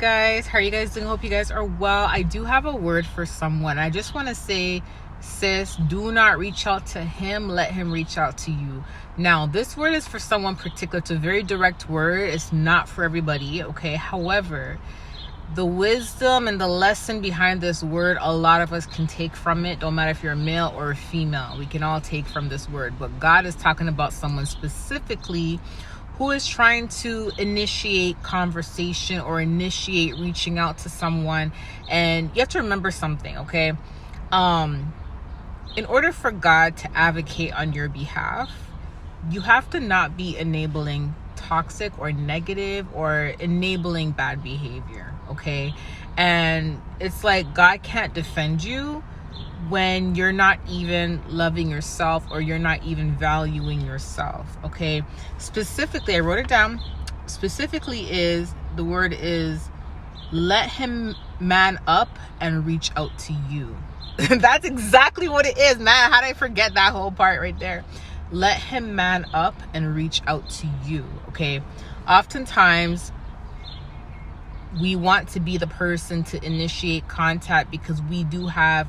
guys, how are you guys doing? Hope you guys are well. I do have a word for someone. I just want to say, sis, do not reach out to him, let him reach out to you. Now, this word is for someone particular. It's a very direct word. It's not for everybody, okay? However, the wisdom and the lesson behind this word, a lot of us can take from it. Don't matter if you're a male or a female, we can all take from this word. But God is talking about someone specifically who is trying to initiate conversation or initiate reaching out to someone. And you have to remember something, okay? In order for God to advocate on your behalf, you have to not be enabling toxic or negative or enabling bad behavior, okay? And it's like God can't defend you when you're not even loving yourself or you're not even valuing yourself, okay? Specifically, I wrote it down. Specifically the word is let him man up and reach out to you. That's exactly what it is, man. How did I forget that whole part right there? Let him man up and reach out to you, okay? Oftentimes, we want to be the person to initiate contact because we do have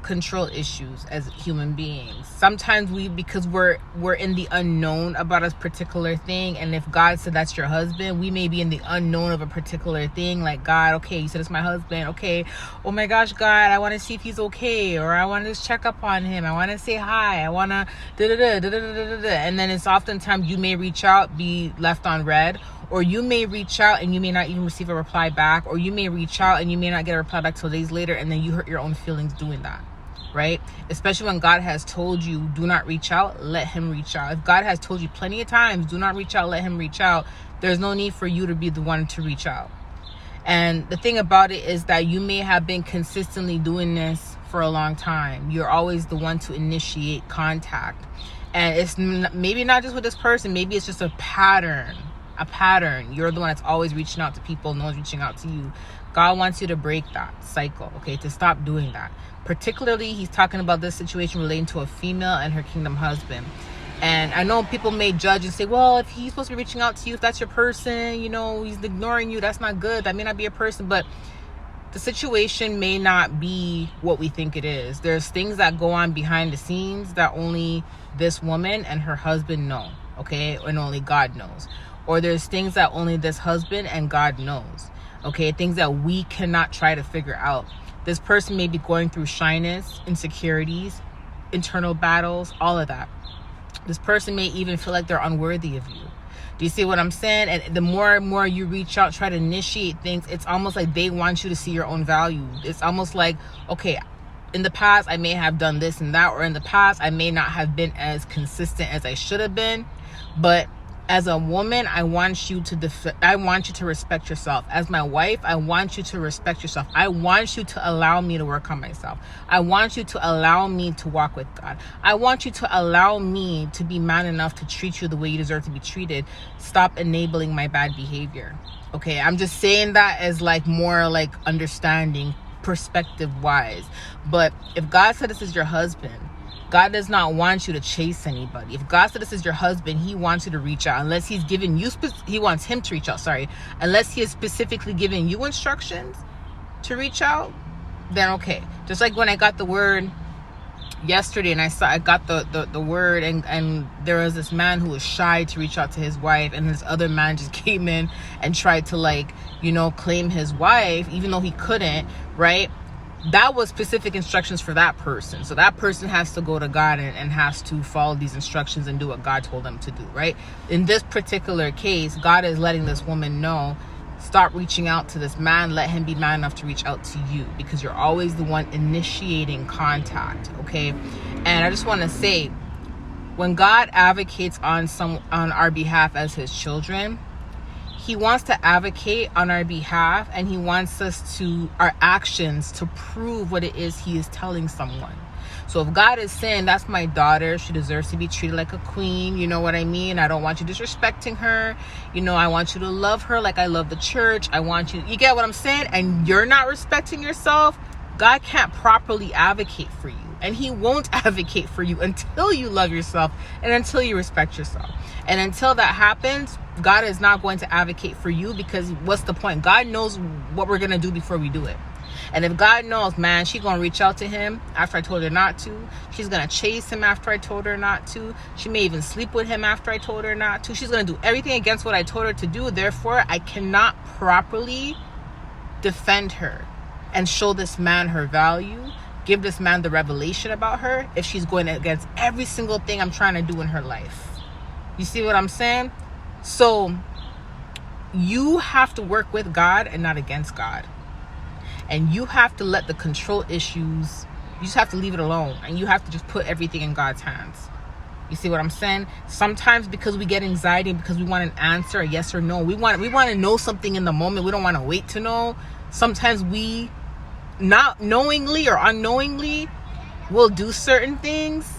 control issues as human beings. Sometimes because we're in the unknown about a particular thing, and if God said that's your husband, we may be in the unknown of a particular thing, like, God, okay, you said it's my husband, okay, oh my gosh, God, I want to see if he's okay, or I want to just check up on him, I want to say hi, I want to and then it's oftentimes you may reach out, be left on red, or you may reach out and you may not even receive a reply back, or you may reach out and you may not get a reply back till days later, and then you hurt your own feelings doing that, right? Especially when God has told you, do not reach out, let him reach out. If God has told you plenty of times, do not reach out, let him reach out, there's no need for you to be the one to reach out. And the thing about it is that you may have been consistently doing this for a long time. You're always the one to initiate contact. And it's maybe not just with this person, maybe it's just a pattern. You're the one that's always reaching out to people, no one's reaching out to you. God wants you to break that cycle, okay, to stop doing that. Particularly, he's talking about this situation relating to a female and her kingdom husband. And I know people may judge and say, well, if he's supposed to be reaching out to you, if that's your person, he's ignoring you, that's not good, that may not be a person. But the situation may not be what we think it is. There's things that go on behind the scenes that only this woman and her husband know, okay, and only God knows. Or there's things that only this husband and God knows, okay? Things that we cannot try to figure out. This person may be going through shyness, insecurities, internal battles, all of that. This person may even feel like they're unworthy of you. Do you see what I'm saying? And the more and more you reach out, try to initiate things, it's almost like they want you to see your own value. It's almost like, okay, in the past, I may have done this and that, or in the past, I may not have been as consistent as I should have been, but as a woman, I want you to respect yourself. As my wife, I want you to respect yourself. I want you to allow me to work on myself. I want you to allow me to walk with God. I want you to allow me to be man enough to treat you the way you deserve to be treated. Stop enabling my bad behavior. Okay, I'm just saying that as more understanding, perspective wise. But if God said this is your husband, God does not want you to chase anybody. If God said this is your husband, he wants you to reach out. Unless he's given you, he wants him to reach out, Unless he is specifically giving you instructions to reach out, then okay. Just like when I got the word yesterday and I got the word and there was this man who was shy to reach out to his wife, and this other man just came in and tried to claim his wife, even though he couldn't, right? That was specific instructions for that person. So that person has to go to God and has to follow these instructions and do what God told them to do, right? In this particular case, God is letting this woman know, stop reaching out to this man. Let him be man enough to reach out to you, because you're always the one initiating contact, okay? And I just want to say, when God advocates on our behalf as his children, he wants to advocate on our behalf, and he wants our actions to prove what it is he is telling someone. So if God is saying, that's my daughter, she deserves to be treated like a queen, you know what I mean? I don't want you disrespecting her. I want you to love her like I love the church. You get what I'm saying? And you're not respecting yourself, God can't properly advocate for you. and he won't advocate for you until you love yourself and until you respect yourself. And until that happens, God is not going to advocate for you, because what's the point? God knows what we're going to do before we do it. And if God knows, man, she's going to reach out to him after I told her not to. She's going to chase him after I told her not to. She may even sleep with him after I told her not to. She's going to do everything against what I told her to do. Therefore, I cannot properly defend her and show this man her value, give this man the revelation about her, if she's going against every single thing I'm trying to do in her life. You see what I'm saying? So you have to work with God and not against God. And you have to let the control issues, you just have to leave it alone. And you have to just put everything in God's hands. You see what I'm saying? Sometimes because we get anxiety, because we want an answer, a yes or no. We want to know something in the moment. We don't want to wait to know. Sometimes we, not knowingly or unknowingly, will do certain things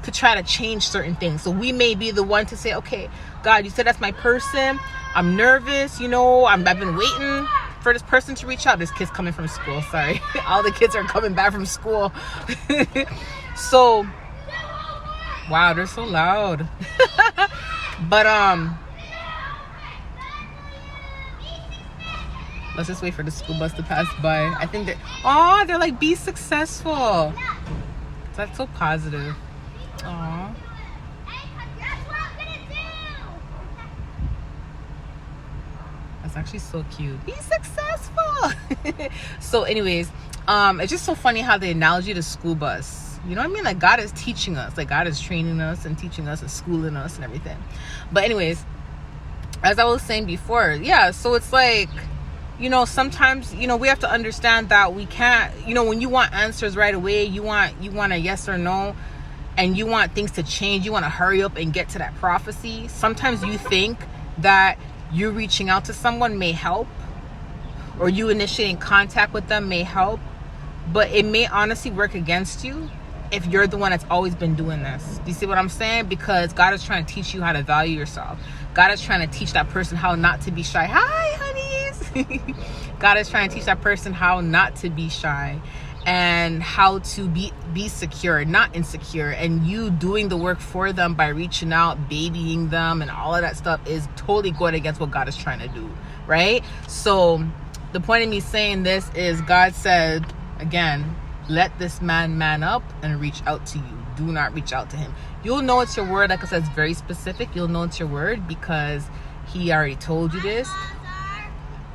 to try to change certain things. So we may be the one to say, okay, God, you said that's my person. I'm nervous, I've been waiting for this person to reach out. This kid's coming from school, sorry. All the kids are coming back from school. So, wow, they're so loud. But, let's just wait for the school bus to pass by. I think they're like, be successful. That's so positive. Aw. That's actually so cute. Be successful. So anyways, it's just so funny how the analogy to school bus, you know what I mean? Like, God is teaching us, like God is training us and teaching us and schooling us and everything. But anyways, as I was saying before, yeah, so it's like, sometimes, we have to understand that we can't, when you want answers right away, you want a yes or no, and you want things to change, you want to hurry up and get to that prophecy. Sometimes you think that you reaching out to someone may help, or you initiating contact with them may help, but it may honestly work against you if you're the one that's always been doing this. Do you see what I'm saying? Because God is trying to teach you how to value yourself. God is trying to teach that person how not to be shy. Hi, honeys. God is trying to teach that person how not to be shy and how to be secure, not insecure. And you doing the work for them by reaching out, babying them, and all of that stuff is totally going against what God is trying to do, right? So the point of me saying this is, God said, again, let this man up and reach out to you. Do not reach out to him. You'll know it's your word. Like I said, it's very specific. You'll know it's your word because he already told you this.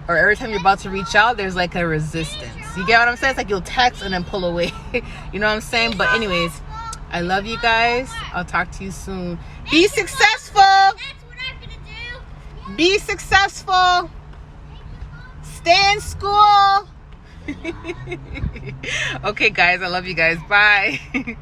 Or every time you're about to reach out, there's like a resistance. You get what I'm saying? It's like you'll text and then pull away. You know what I'm saying? But anyways, I love you guys. I'll talk to you soon. Be successful. That's what I'm gonna do. Be successful. Stay in school. Okay, guys. I love you guys. Bye.